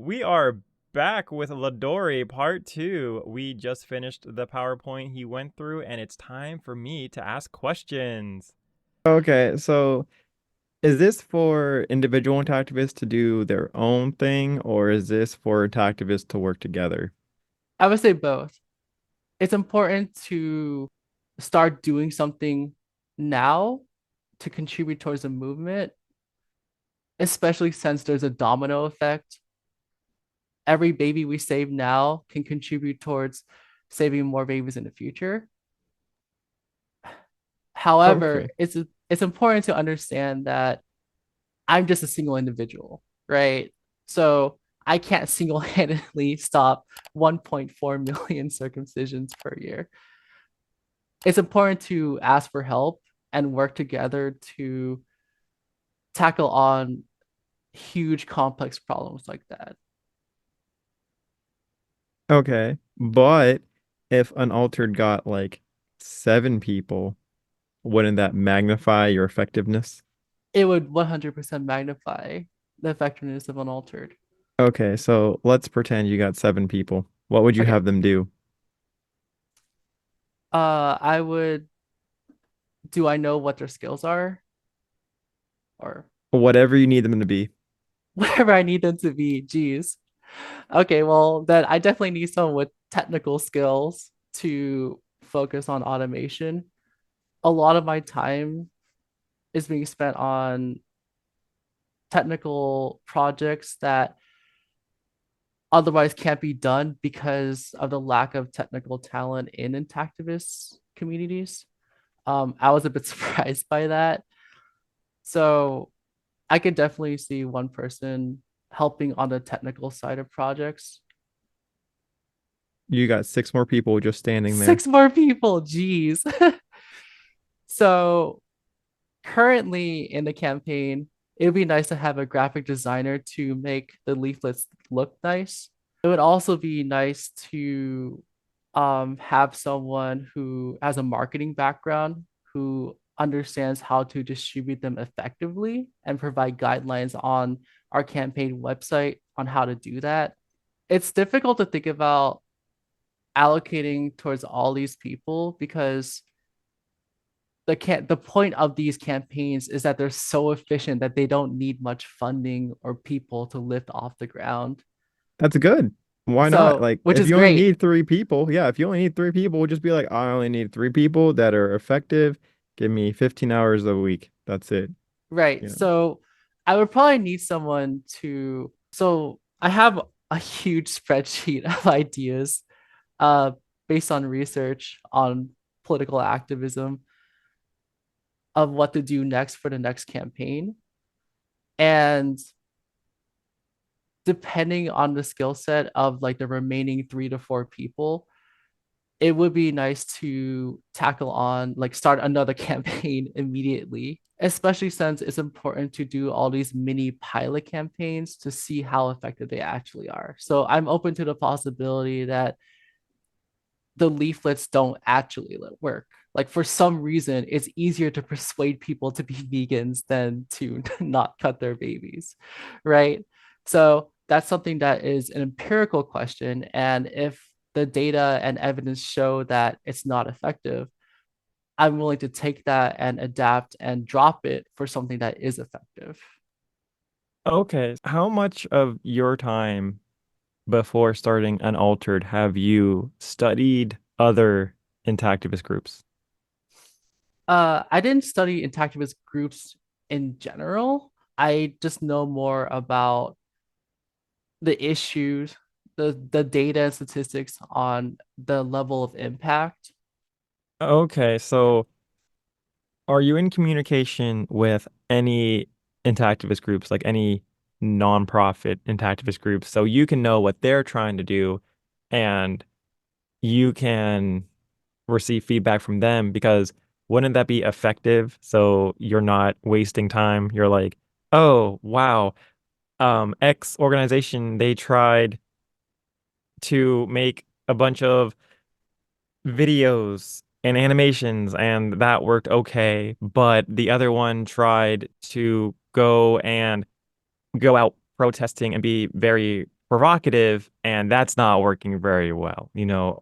We are back with Ludory Part 2. We just finished the PowerPoint he went through, and it's time for me to ask questions. Okay, so is this for individual activists to do their own thing, or is this for activists to work together? I would say both. It's important to start doing something now to contribute towards the movement, especially since there's a domino effect. Every baby we save now can contribute towards saving more babies in the future. However, Okay. it's important to understand that I'm just a single individual, right? So I can't single-handedly stop 1.4 million circumcisions per year. It's important to ask for help and work together to tackle on huge complex problems like that. Okay. But if Unaltered got like 7 people, wouldn't that magnify your effectiveness? It would 100% magnify the effectiveness of Unaltered. Okay, so let's pretend you got 7 people. What would you Okay. have them do? I would, do I know what their skills are or Whatever you need them to be. whatever I need them to be? Geez. Okay, well, then I definitely need someone with technical skills to focus on automation. A lot of my time is being spent on technical projects that otherwise can't be done because of the lack of technical talent in intactivist communities. I was a bit surprised by that. So I could definitely see one person helping on the technical side of projects. You got 6 more people just standing there. 6 more people, geez. So currently in the campaign, it would be nice to have a graphic designer to make the leaflets look nice. It would also be nice to have someone who has a marketing background who understands how to distribute them effectively and provide guidelines on our campaign website on how to do that. It's difficult to think about allocating towards all these people because the point of these campaigns is that they're so efficient that they don't need much funding or people to lift off the ground. That's good. Why not? So, Like, which if is you only great. need 3 people, yeah, if you only need 3 people, just be like, I only need 3 people that are effective. Give me 15 hours a week. That's it. Right. Yeah. So I would probably need someone to, so I have a huge spreadsheet of ideas uh based on research on political activism of what to do next for the next campaign. And depending on the skill set of like the remaining 3 to 4 people, it would be nice to tackle on like start another campaign immediately, especially since it's important to do all these mini pilot campaigns to see how effective they actually are. So I'm open to the possibility that the leaflets don't actually work. Like for some reason, it's easier to persuade people to be vegans than to not cut their babies, right? So that's something that is an empirical question. And if the data and evidence show that it's not effective, I'm willing to take that and adapt and drop it for something that is effective. Okay, how much of your time before starting Unaltered have you studied other intactivist groups? I didn't study intactivist groups in general. I just know more about the issues, the data and statistics on the level of impact. Okay, so are you in communication with any intactivist groups, like any nonprofit intactivist groups, so you can know what they're trying to do and you can receive feedback from them? Because wouldn't that be effective? So you're not wasting time. You're like, oh, wow, X organization, they tried to make a bunch of videos and animations, and that worked okay. But the other one tried to go out protesting and be very provocative and that's not working very well,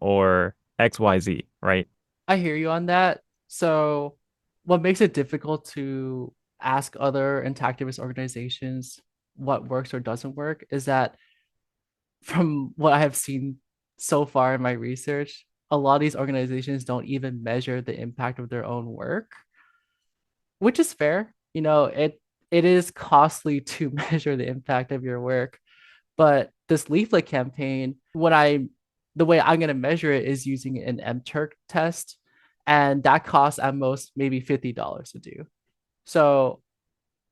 or XYZ, right? I hear you on that. So, what makes it difficult to ask other anti-activist organizations what works or doesn't work is that from what I have seen so far in my research, a lot of these organizations don't even measure the impact of their own work, which is fair. It is costly to measure the impact of your work. But this leaflet campaign, the way I'm gonna measure it is using an MTurk test, and that costs at most maybe $50 to do. So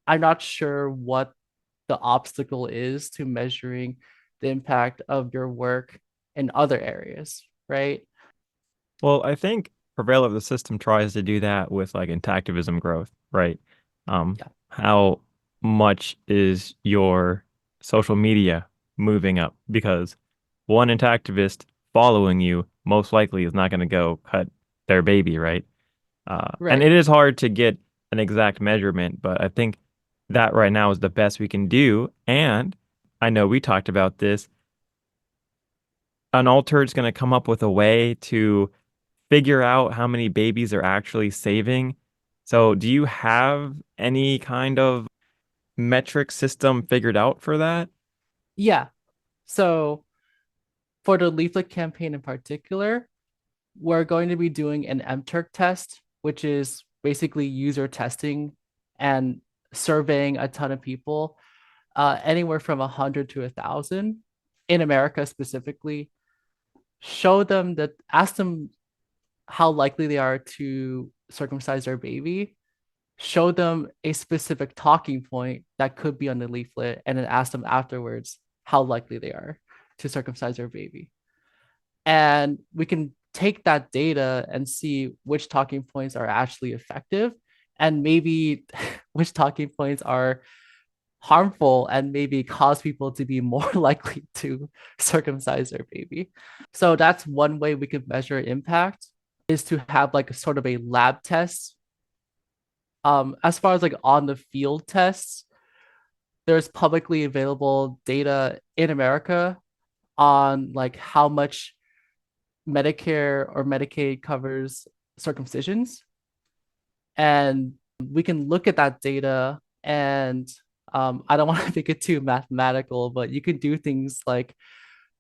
I'm not sure what the obstacle is to measuring the impact of your work in other areas, right? Well, I think Prevail of the system tries to do that with like intactivism growth, right? Yeah. How much is your social media moving up? Because one intactivist following you most likely is not going to go cut their baby, right? And it Right. is hard to get an exact measurement, but I think that right now is the best we can do. And I know we talked about this. Unaltered is going to come up with a way to figure out how many babies are actually saving. So, do you have any kind of metric system figured out for that? Yeah. So for the leaflet campaign in particular, we're going to be doing an MTurk test, which is basically user testing and surveying a ton of people, anywhere from 100 to 1,000 in America specifically. Ask them how likely they are to circumcise their baby, show them a specific talking point that could be on the leaflet, and then ask them afterwards how likely they are to circumcise their baby. And we can take that data and see which talking points are actually effective and maybe which talking points are harmful and maybe cause people to be more likely to circumcise their baby. So that's one way we could measure impact is to have like a sort of a lab test. As far as like on the field tests, there's publicly available data in America on like how much Medicare or Medicaid covers circumcisions. And we can look at that data and I don't want to make it too mathematical, but you can do things like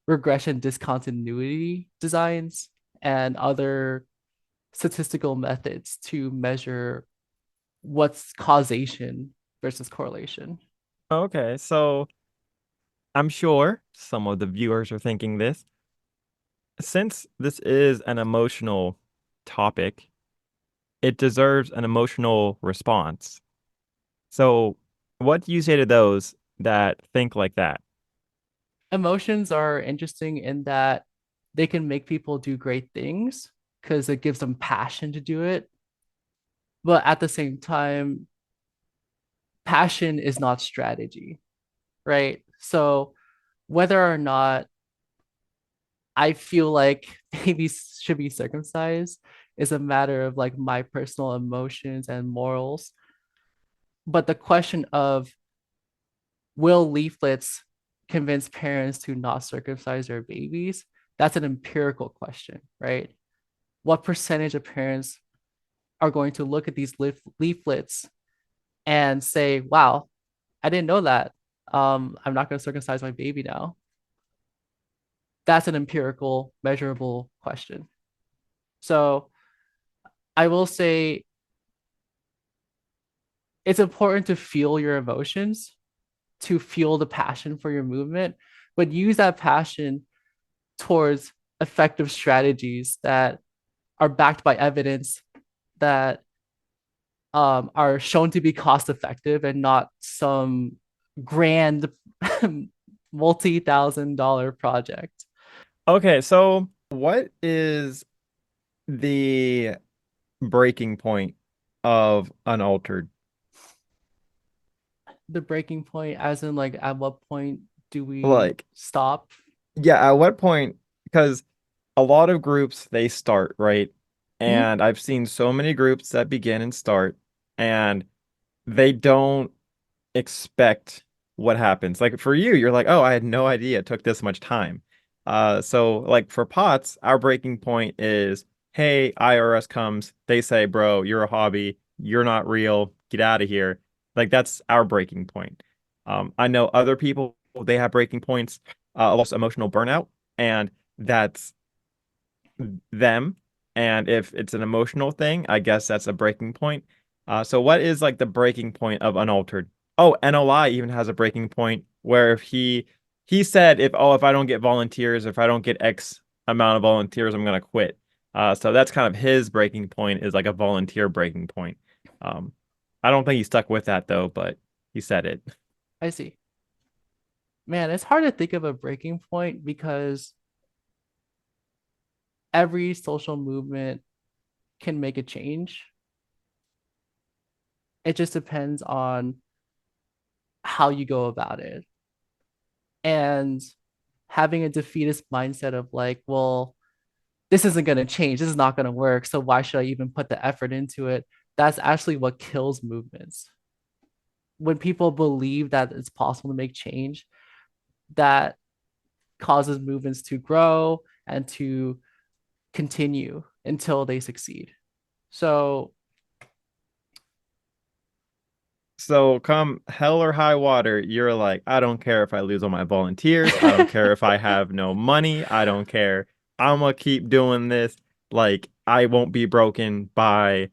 regression discontinuity designs and other statistical methods to measure what's causation versus correlation. Okay, so I'm sure some of the viewers are thinking this. Since this is an emotional topic, it deserves an emotional response. So, what do you say to those that think like that? Emotions are interesting in that they can make people do great things because it gives them passion to do it. But at the same time, passion is not strategy, right? So whether or not I feel like babies should be circumcised is a matter of like my personal emotions and morals. But the question of will leaflets convince parents to not circumcise their babies? That's an empirical question, right? What percentage of parents are going to look at these leaflets and say, wow, I didn't know that. I'm not going to circumcise my baby now. That's an empirical, measurable question. So I will say it's important to feel your emotions, to feel the passion for your movement, but use that passion towards effective strategies that are backed by evidence that are shown to be cost effective and not some grand multi-thousand-dollar project. Okay, so what is the breaking point of Unaltered? The breaking point, as in like at what point do we Like, stop? yeah, at what point? Because a lot of groups they start, right? Hmm? And I've seen so many groups that begin and start, and they don't expect what happens? Like for you, you're like, oh, I had no idea it took this much time. So like for Potts, our breaking point is, hey, IRS comes, they say, bro, you're a hobby, you're not real, get out of here. Like that's our breaking point. I know other people, they have breaking points, also emotional burnout, and that's them. And if it's an emotional thing, I guess that's a breaking point. So what is like the breaking point of Unaltered? Oh, NOI even has a breaking point where if he said if I don't get volunteers, if I don't get X amount of volunteers, I'm gonna quit. So that's kind of his breaking point is like a volunteer breaking point. Um, I don't think he stuck with that though, but he said it. I see. Man, it's hard to think of a breaking point because every social movement can make a change. It just depends on how you go about it. And having a defeatist mindset of like, well, this isn't going to change. This is not going to work. So why should I even put the effort into it? That's actually what kills movements. When people believe that it's possible to make change, that causes movements to grow and to continue until they succeed. So So come hell or high water, you're like, I don't care if I lose all my volunteers. I don't care if I have no money. I don't care. I'm gonna keep doing this. Like, I won't be broken by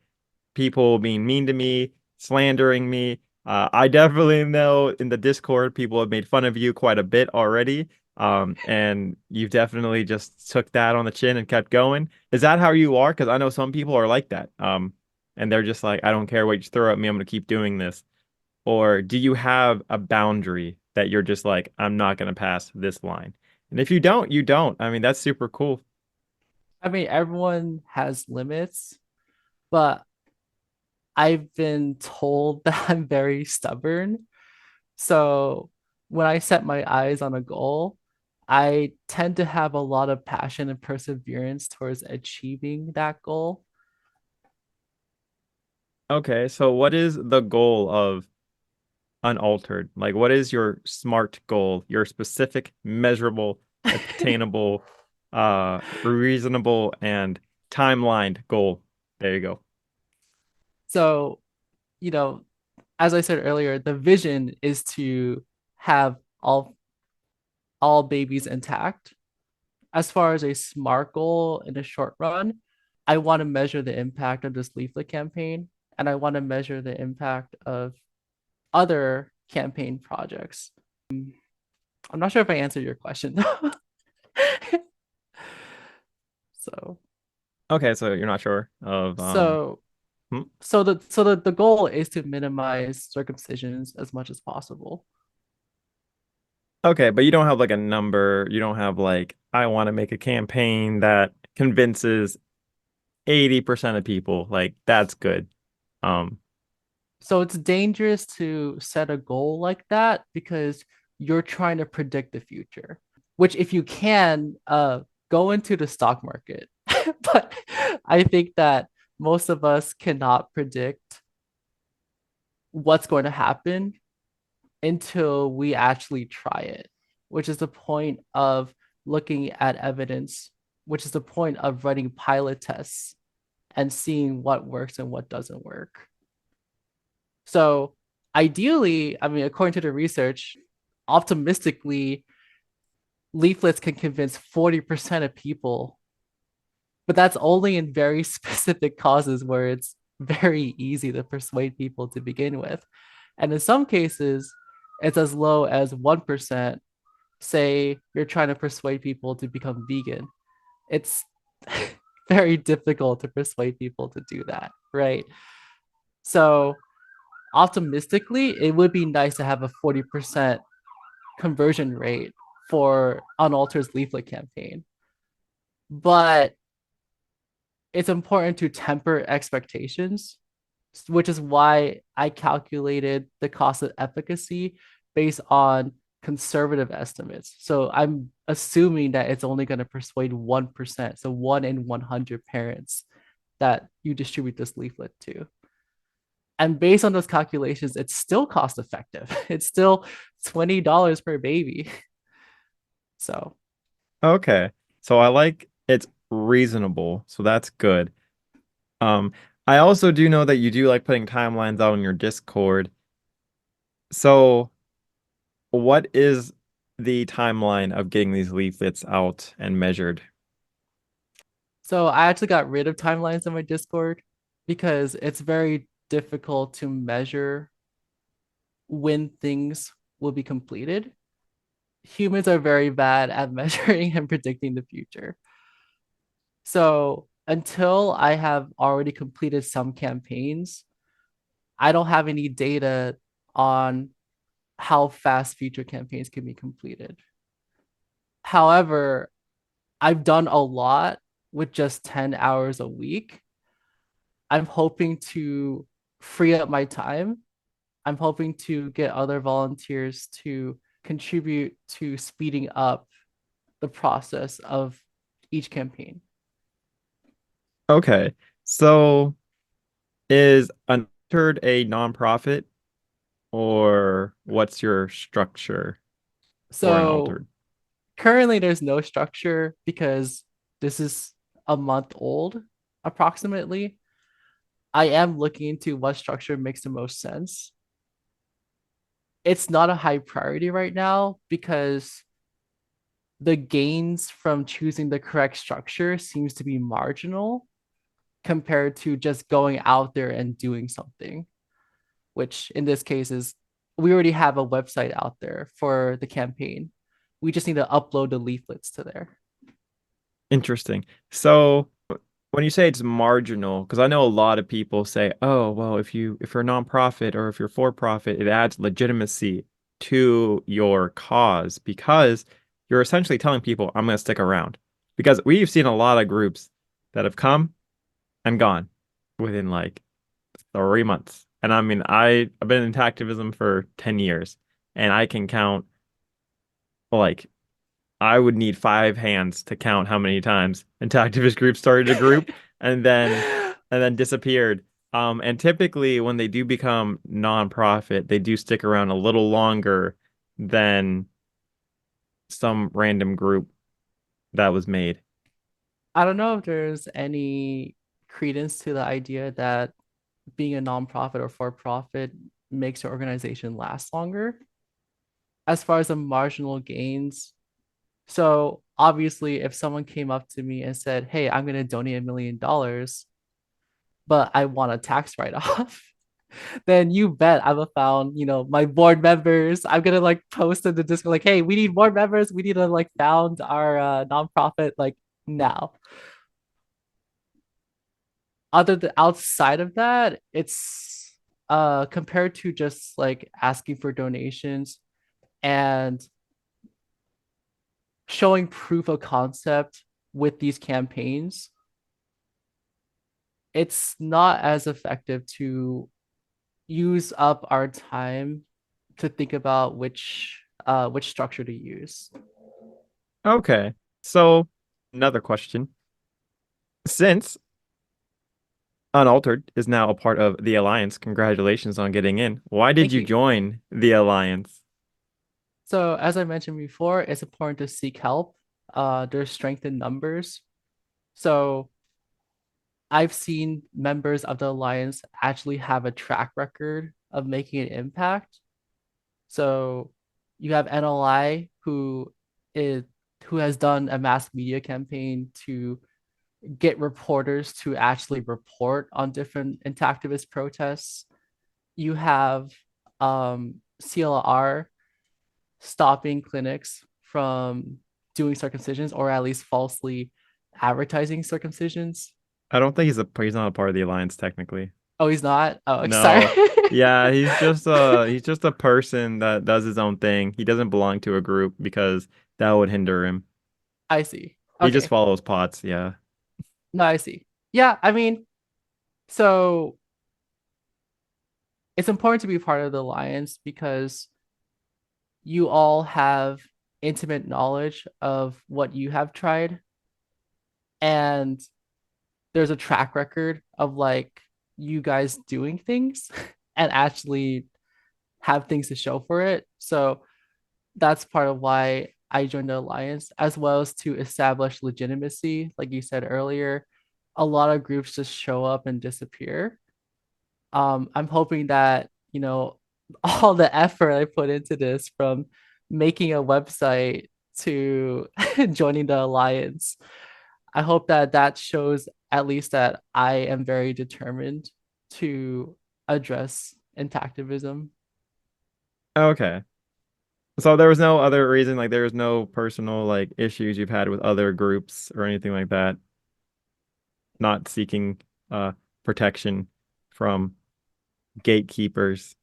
people being mean to me, slandering me. I definitely know in the Discord, people have made fun of you quite a bit already. And you definitely just took that on the chin and kept going. Is that how you are? Because I know some people are like that. And they're just like, I don't care what you throw at me. I'm gonna keep doing this. Or do you have a boundary that you're just like, I'm not going to pass this line? And if you don't, you don't. I mean, that's super cool. I mean, everyone has limits, but I've been told that I'm very stubborn. So when I set my eyes on a goal, I tend to have a lot of passion and perseverance towards achieving that goal. Okay, so what is the goal of Unaltered? Like, what is your SMART goal, your specific, measurable, attainable, reasonable, and timelined goal? There you go. So, you know, as I said earlier, the vision is to have all babies intact. As far as a SMART goal in the short run, I want to measure the impact of this leaflet campaign and I want to measure the impact of other campaign projects. I'm not sure if I answered your question. so Okay, so you're not sure of so hmm? the goal is to minimize circumcisions as much as possible. Okay, but you don't have like a number. You don't have like, I want to make a campaign that convinces 80% of people. Like that's good. Um, So it's dangerous to set a goal like that because you're trying to predict the future, which if you can go into the stock market. But I think that most of us cannot predict what's going to happen until we actually try it, which is the point of looking at evidence, which is the point of running pilot tests and seeing what works and what doesn't work. So ideally, I mean, according to the research, optimistically, leaflets can convince 40% of people, but that's only in very specific causes where it's very easy to persuade people to begin with. And in some cases, it's as low as 1%. Say you're trying to persuade people to become vegan. It's very difficult to persuade people to do that, right? So optimistically, it would be nice to have a 40% conversion rate for Unaltered's leaflet campaign. But it's important to temper expectations, which is why I calculated the cost of efficacy based on conservative estimates. So I'm assuming that it's only going to persuade 1%, so 1 in 100 parents that you distribute this leaflet to. And based on those calculations, it's still cost effective. It's still $20 per baby. So, Okay. So I like it's reasonable. So that's good. Um, I also do know that you do like putting timelines out on your Discord. So what is the timeline of getting these leaflets out and measured? so I actually got rid of timelines on my Discord because it's very difficult to measure when things will be completed. Humans are very bad at measuring and predicting the future. So until I have already completed some campaigns, I don't have any data on how fast future campaigns can be completed. However, I've done a lot with just 10 hours a week. I'm hoping to free up my time. I'm hoping to get other volunteers to contribute to speeding up the process of each campaign. Okay. So is Unaltered a nonprofit or what's your structure for So Unaltered? currently, there's no structure because this is a month old, approximately. I am looking into what structure makes the most sense. It's not a high priority right now because the gains from choosing the correct structure seems to be marginal compared to just going out there and doing something, which in this case is we already have a website out there for the campaign. We just need to upload the leaflets to there. Interesting. So when you say it's marginal, because I know a lot of people say, oh, well, if you're a nonprofit or if you're for profit, it adds legitimacy to your cause because you're essentially telling people, I'm going to stick around. Because we've seen a lot of groups that have come and gone within like 3 months. And I mean, I've been into activism for 10 years and I can count like I would need 5 hands to count how many times an activist group started a group and then and then disappeared. And typically when they do become nonprofit, they do stick around a little longer than some random group that was made. I don't know if there's any credence to the idea that being a nonprofit or for profit makes your organization last longer as far as the marginal gains. So obviously, if someone came up to me and said, "Hey, I'm going to donate $1 million, but I want a tax write-off," then you bet I have found, my board members. I'm gonna like post in the Discord like, "Hey, we need board members. We need to like found our nonprofit like now." Other than outside of that, it's compared to just like asking for donations and showing proof of concept with these campaigns, it's not as effective to use up our time to think about which structure to use. Okay. So another question. Since Unaltered is now a part of the Alliance, congratulations on getting in. Why did Thank you you. join the Alliance? So as I mentioned before, it's important to seek help. There's strength in numbers. So I've seen members of the Alliance actually have a track record of making an impact. So you have NLI is who has done a mass media campaign to get reporters to actually report on different intactivist protests. You have CLR stopping clinics from doing circumcisions or at least falsely advertising circumcisions. I don't think he's not a part of the Alliance technically. Oh, he's not. Oh, sorry. No. Yeah, he's just a person that does his own thing. He doesn't belong to a group because that would hinder him. I see. He just Okay. follows pots, yeah. No, I see. Yeah, I mean, so it's important to be part of the alliance because you all have intimate knowledge of what you have tried, and there's a track record of like you guys doing things and actually have things to show for it. So that's part of why I joined the alliance, as well as to establish legitimacy. Like you said earlier, a lot of groups just show up and disappear. I'm hoping that, all the effort I put into this, from making a website to joining the alliance, I hope that that shows at least that I am very determined to address intactivism. Okay. So there was no other reason, like there was no personal like issues you've had with other groups or anything like that, not seeking protection from gatekeepers.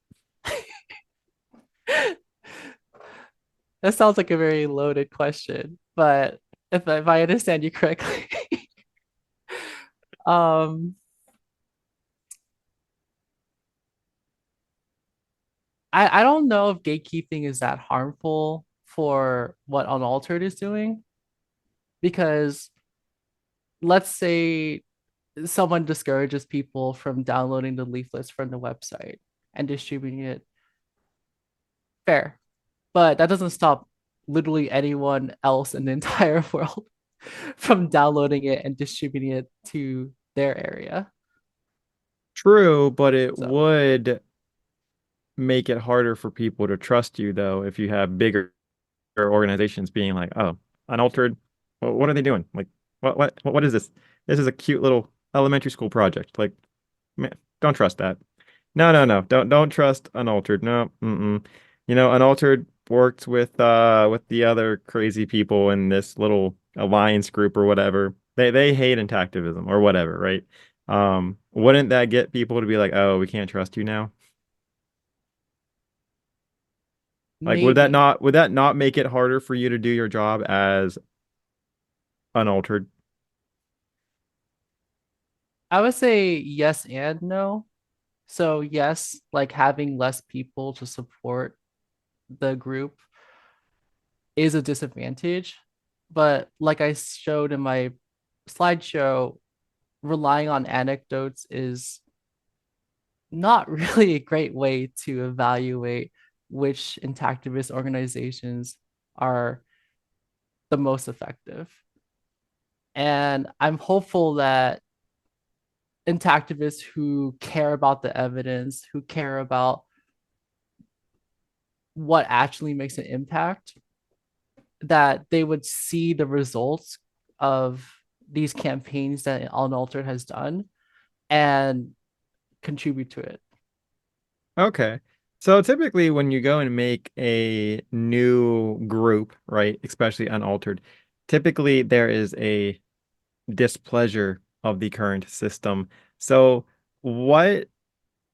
That sounds like a very loaded question, but if I understand you correctly, um, I don't know if gatekeeping is that harmful for what Unaltered is doing, because let's say someone discourages people from downloading the leaflets from the website and distributing it. Fair, but that doesn't stop literally anyone else in the entire world from downloading it and distributing it to their area. True, but it So would make it harder for people to trust you though if you have bigger organizations being like, "Oh, unaltered, what are they doing? Like, what is this? This is a cute little elementary school project. Like, man, don't trust that. No, no, no. Don't trust Unaltered. No. Mm-mm. Unaltered worked with the other crazy people in this little alliance group or whatever. They hate intactivism or whatever, right? Wouldn't that get people to be like, "Oh, we can't trust you now?" Like, maybe would that not make it harder for you to do your job as Unaltered? I would say yes and no. So yes, like having less people to support the group is a disadvantage. But like I showed in my slideshow, relying on anecdotes is not really a great way to evaluate which intactivist organizations are the most effective. And I'm hopeful that intactivists who care about the evidence, who care about what actually makes an impact, that they would see the results of these campaigns that Unaltered has done and contribute to it. Okay. So typically when you go and make a new group, right, especially unaltered, typically there is a displeasure of the current system. So what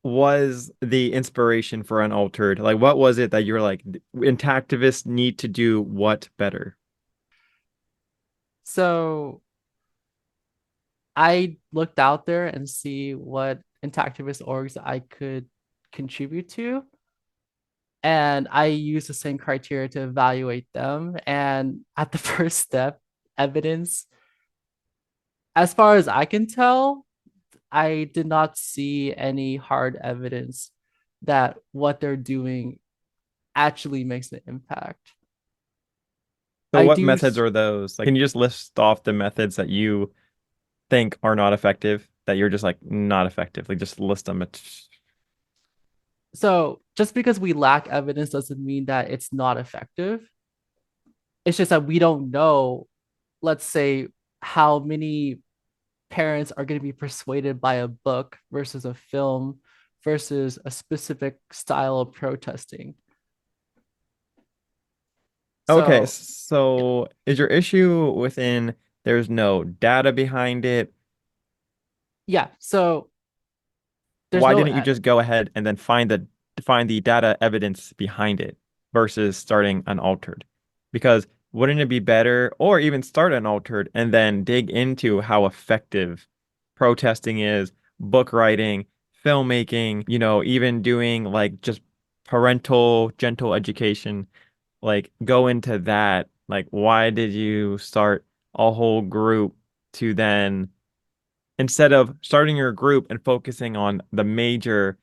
was the inspiration for unaltered? Like what was it that you were like, intactivists need to do what better? So I looked out there and see what intactivist orgs I could contribute to. And I used the same criteria to evaluate them. And at the first step, evidence, as far as I can tell, I did not see any hard evidence that what they're doing actually makes an impact. So I what do. methods are those? Like, can you just list off the methods that you think are not effective, that you're just like not effective? Like just list them. So just because we lack evidence doesn't mean that it's not effective. It's just that we don't know, let's say, how many parents are going to be persuaded by a book versus a film versus a specific style of protesting. Okay, So, yeah. so is your issue within there's no data behind it? Yeah. So there's Why no, didn't you just go ahead and then find the data evidence behind it versus starting unaltered? Because wouldn't it be better, or even start unaltered and then dig into how effective protesting is, book writing, filmmaking, even doing like just parental gentle education, like go into that. Like, why did you start a whole group to then instead of starting your group and focusing on the major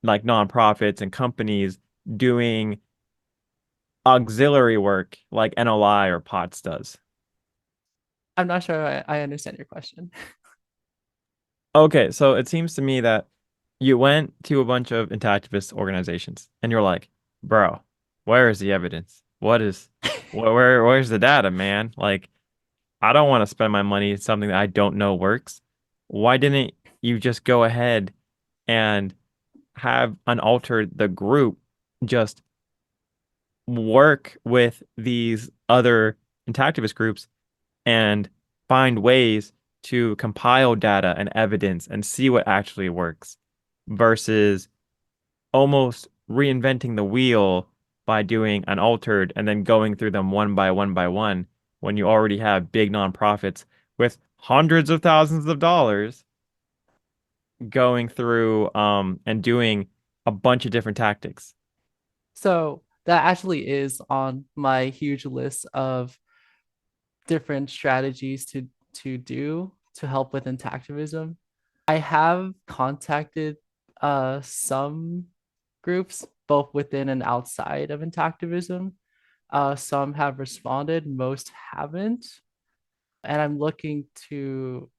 like nonprofits and companies doing auxiliary work like NLI or POTS does. I'm not sure I understand your question. Okay, so it seems to me that you went to a bunch of intactivist organizations and you're like, bro, where is the evidence? Where's the data, man? Like, I don't want to spend my money on something that I don't know works. Why didn't you just go ahead and have Unaltered the group just work with these other intactivist groups and find ways to compile data and evidence and see what actually works versus almost reinventing the wheel by doing Unaltered and then going through them one by one when you already have big nonprofits with hundreds of thousands of dollars going through and doing a bunch of different tactics. So that actually is on my huge list of different strategies to do to help with intactivism. I have contacted some groups both within and outside of intactivism. Some have responded, most haven't. And I'm looking to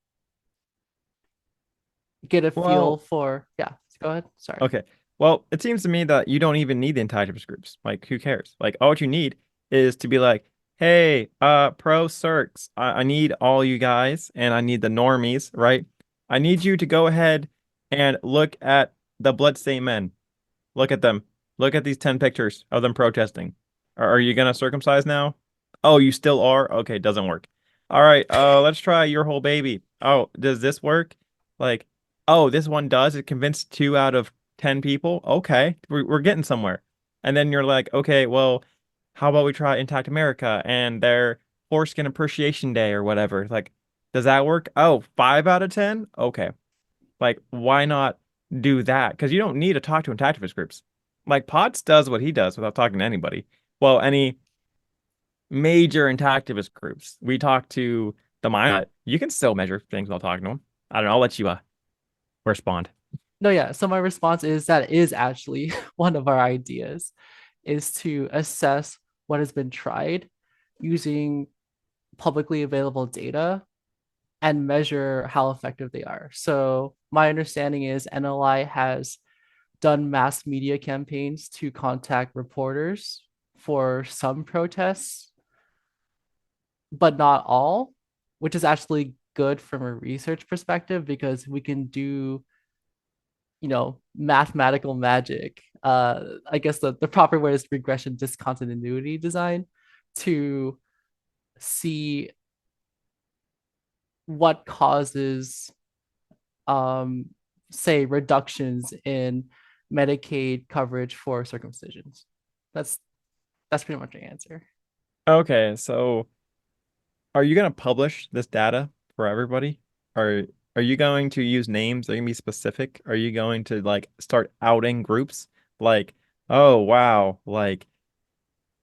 get a feel Well, for, yeah, go ahead. Sorry. okay. Well, it seems to me that you don't even need the intactivist groups. Like, who cares? Like, all what you need is to be like, hey, pro circs, I need all you guys and I need the normies, right? I need you to go ahead and look at the bloodstained men. Look at them. Look at these 10 pictures of them protesting. Are you gonna circumcise now? Oh, you still are? Okay, doesn't work. All right, let's try your whole baby. Oh, does this work? Like, oh, this one does. It convinced 2 out of 10 people. Okay, we're getting somewhere. And then you're like, okay, well, how about we try Intact America and their Foreskin Appreciation Day or whatever? Like, does that work? Oh, 5 out of 10? Okay. Like, why not do that? Because you don't need to talk to activist groups. Like, Potts does what he does without talking to anybody. Well, any major activist groups, we talk to the mine. You can still measure things while talking to them. I don't know. I'll let you respond. No, yeah. So my response is that is actually one of our ideas is to assess what has been tried using publicly available data and measure how effective they are. So my understanding is NLI has done mass media campaigns to contact reporters for some protests, but not all, which is actually good from a research perspective because we can do, mathematical magic. I guess the proper word is regression discontinuity design to see what causes um say reductions in Medicaid coverage for circumcisions. That's that's pretty much the answer. Okay, so are you going to publish this data for everybody? Are are you going to use names? Are you going to be specific? Are you going to like start outing groups? Like, oh wow, like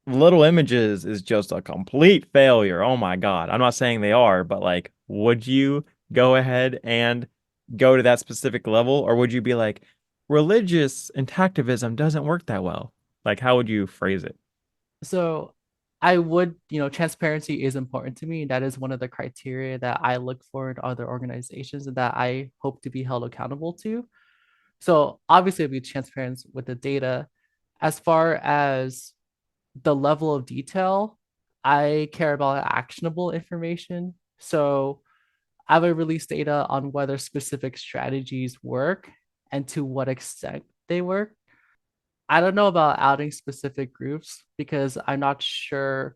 Little Images is just a complete failure. Oh my God. I'm not saying they are, but like, would you go ahead and go to that specific level? Or would you be like, religious intactivism doesn't work that well? Like, how would you phrase it? So I would, transparency is important to me. That is one of the criteria that I look for in other organizations and that I hope to be held accountable to. So obviously, I'll be transparent with the data. As far as the level of detail, I care about actionable information. So I would release data on whether specific strategies work and to what extent they work. I don't know about outing specific groups because I'm not sure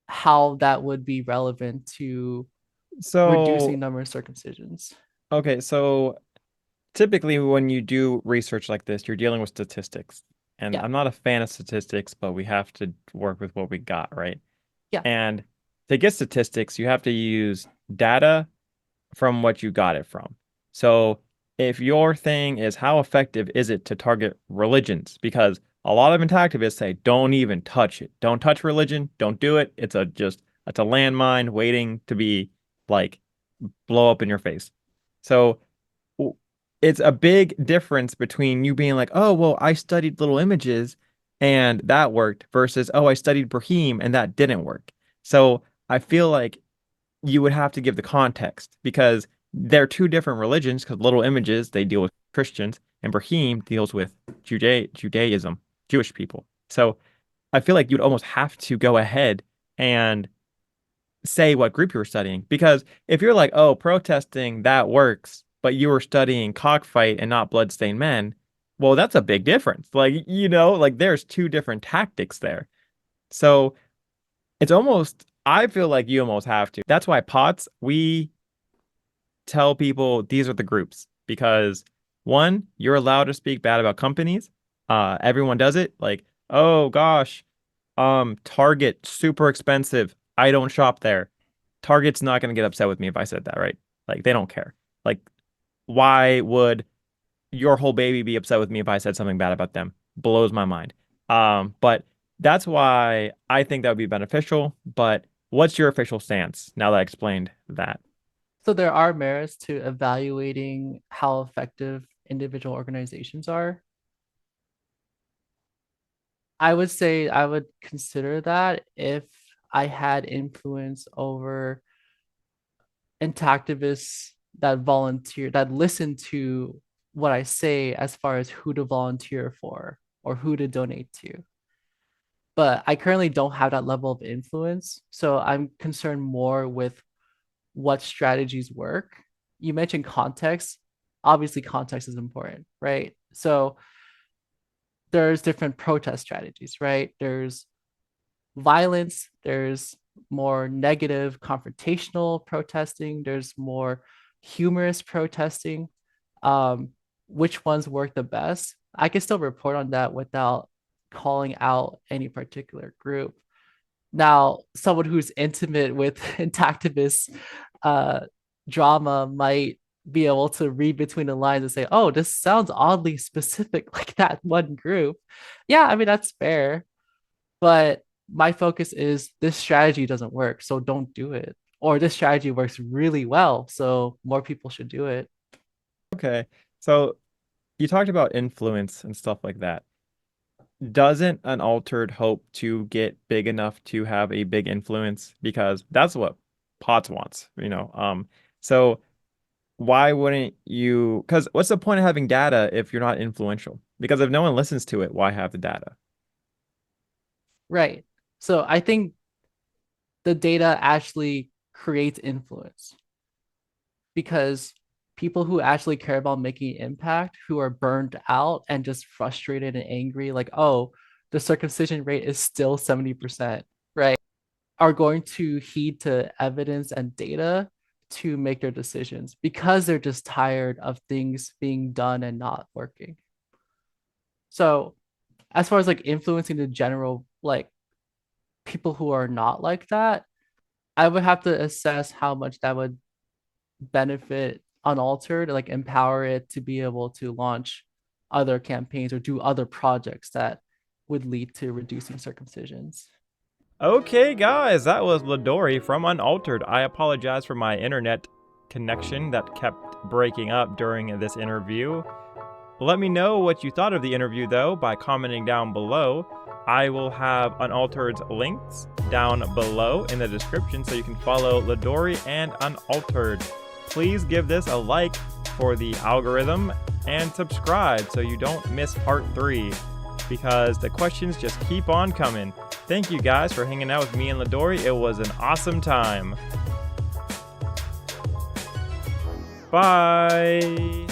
how that would be relevant to reducing So, number of circumcisions. okay, so typically when you do research like this, you're dealing with statistics. And Yeah, I'm not a fan of statistics, but we have to work with what we got, right? yeah. And to get statistics, you have to use data from what you got it from. So if your thing is how effective is it to target religions? Because a lot of activists say don't even touch it. Don't touch religion. Don't do it. It's a landmine waiting to be like blow up in your face. So it's a big difference between you being like, oh, well, I studied little images and that worked versus, oh, I studied Brahim and that didn't work. So I feel like you would have to give the context because they're two different religions because little images, they deal with Christians and Brahim deals with Judaism, Jewish people. So I feel like you'd almost have to go ahead and say what group you were studying. Because if you're like, oh, protesting, that works, but you were studying cockfight and not bloodstained men, well, that's a big difference. Like, like there's two different tactics there. So it's almost, I feel like you almost have to. That's why POTS, we tell people these are the groups because one, you're allowed to speak bad about companies. Everyone does it. Like, oh gosh, Target, super expensive. I don't shop there. Target's not going to get upset with me if I said that, right? Like, they don't care. Like, why would your whole baby be upset with me if I said something bad about them? Blows my mind. But that's why I think that would be beneficial. But what's your official stance now that I explained that? So there are merits to evaluating how effective individual organizations are. I would say I would consider that if I had influence over intactivists that volunteer, that listen to what I say as far as who to volunteer for or who to donate to. But I currently don't have that level of influence. So I'm concerned more with what strategies work. You mentioned context. Obviously, context is important, right? So there's different protest strategies, right? There's violence, there's more negative confrontational protesting, there's more humorous protesting. Um, which ones work the best? I can still report on that without calling out any particular group. Now, someone who's intimate with intactivist uh, drama might be able to read between the lines and say, oh, this sounds oddly specific, like that one group. Yeah, I mean, that's fair. But my focus is this strategy doesn't work, so don't do it. Or this strategy works really well, so more people should do it. Okay. So you talked about influence and stuff like that. Doesn't Unaltered hope to get big enough to have a big influence? Because that's what Potts wants. So why wouldn't you? Because what's the point of having data if you're not influential? Because if no one listens to it, why have the data? Right. So I think the data actually creates influence because people who actually care about making impact, who are burned out and just frustrated and angry, like, oh, the circumcision rate is still 70%, right? Are going to heed to evidence and data to make their decisions because they're just tired of things being done and not working. So, as far as like influencing the general, like people who are not like that, I would have to assess how much that would benefit Unaltered, like empower it to be able to launch other campaigns or do other projects that would lead to reducing circumcisions. Okay, guys, that was Ludory from Unaltered. I apologize for my internet connection that kept breaking up during this interview. Let me know what you thought of the interview, though, by commenting down below. I will have Unaltered's links down below in the description so you can follow Ludory and Unaltered. Please give this a like for the algorithm and subscribe so you don't miss part 3 because the questions just keep on coming. Thank you guys for hanging out with me and Ludory. It was an awesome time. Bye!